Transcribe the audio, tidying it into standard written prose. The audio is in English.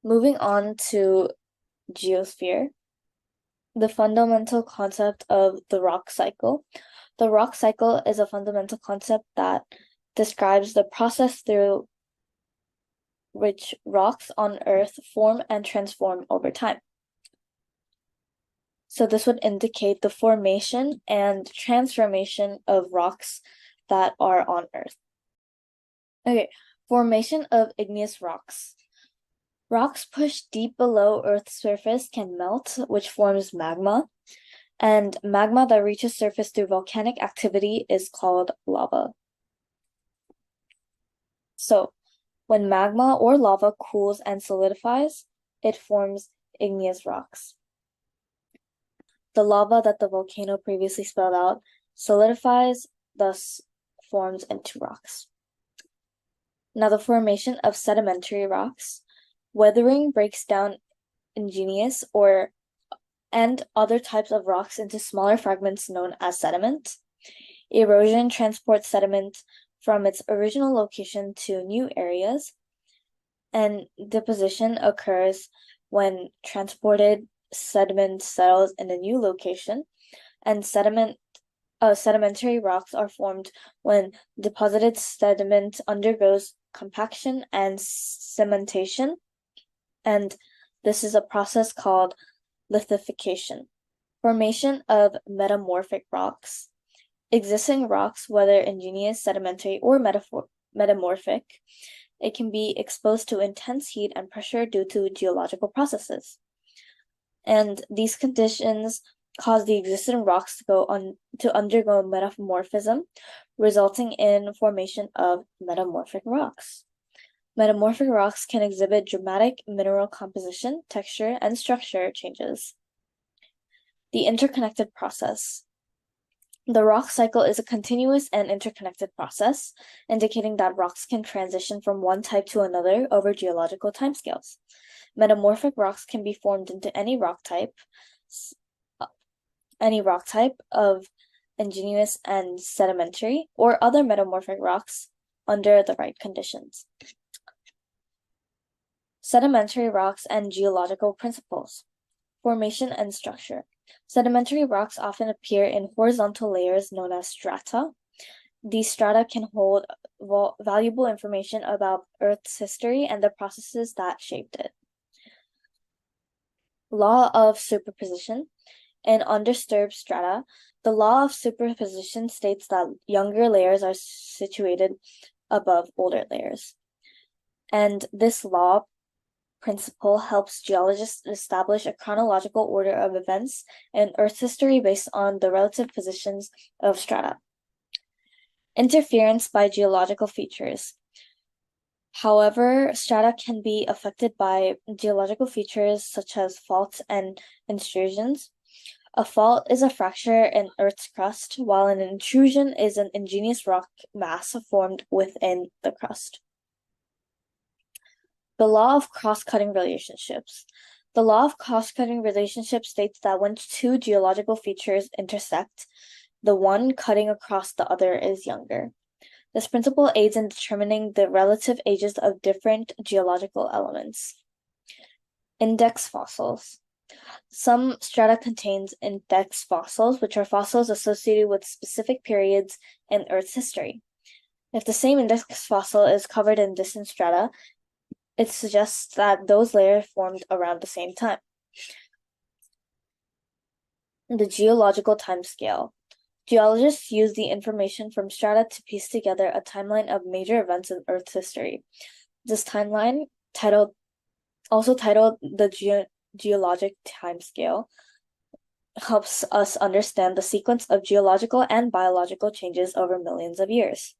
Moving on to geosphere, the fundamental concept of the rock cycle. The rock cycle is a fundamental concept that describes the process through which rocks on Earth form and transform over time. So this would indicate the formation and transformation of rocks that are on Earth. Okay, formation of igneous rocks. Rocks pushed deep below Earth's surface can melt, which forms magma, and magma that reaches surface through volcanic activity is called lava. So, when magma or lava cools and solidifies, it forms igneous rocks. The lava that the volcano previously spelled out solidifies, thus forms into rocks. Now, the formation of sedimentary rocks. Weathering breaks down igneous and other types of rocks into smaller fragments known as sediment. Erosion transports sediment from its original location to new areas, and deposition occurs when transported sediment settles in a new location, and sedimentary rocks are formed when deposited sediment undergoes compaction and cementation, and this is a process called lithification. Formation of metamorphic rocks. Existing rocks, whether igneous, sedimentary, or metamorphic, it can be exposed to intense heat and pressure due to geological processes. And these conditions cause the existing rocks to undergo metamorphism, resulting in formation of metamorphic rocks. Metamorphic rocks can exhibit dramatic mineral composition, texture, and structure changes. The interconnected process. The rock cycle is a continuous and interconnected process, indicating that rocks can transition from one type to another over geological timescales. Metamorphic rocks can be formed into any rock type of igneous and sedimentary, or other metamorphic rocks under the right conditions. Sedimentary rocks and geological principles. Formation and structure. Sedimentary rocks often appear in horizontal layers known as strata. These strata can hold valuable information about Earth's history and the processes that shaped it. Law of superposition. In undisturbed strata, the law of superposition states that younger layers are situated above older layers. And this law principle helps geologists establish a chronological order of events in Earth's history based on the relative positions of strata. Interference by geological features. However, strata can be affected by geological features such as faults and intrusions. A fault is a fracture in Earth's crust, while an intrusion is an igneous rock mass formed within the crust. The law of cross-cutting relationships. The law of cross-cutting relationships states that when two geological features intersect, the one cutting across the other is younger. This principle aids in determining the relative ages of different geological elements. Index fossils. Some strata contains index fossils, which are fossils associated with specific periods in Earth's history. If the same index fossil is covered in distant strata, it suggests that those layers formed around the same time. The geological timescale. Geologists use the information from strata to piece together a timeline of major events in Earth's history. This timeline, also titled the geologic timescale, helps us understand the sequence of geological and biological changes over millions of years.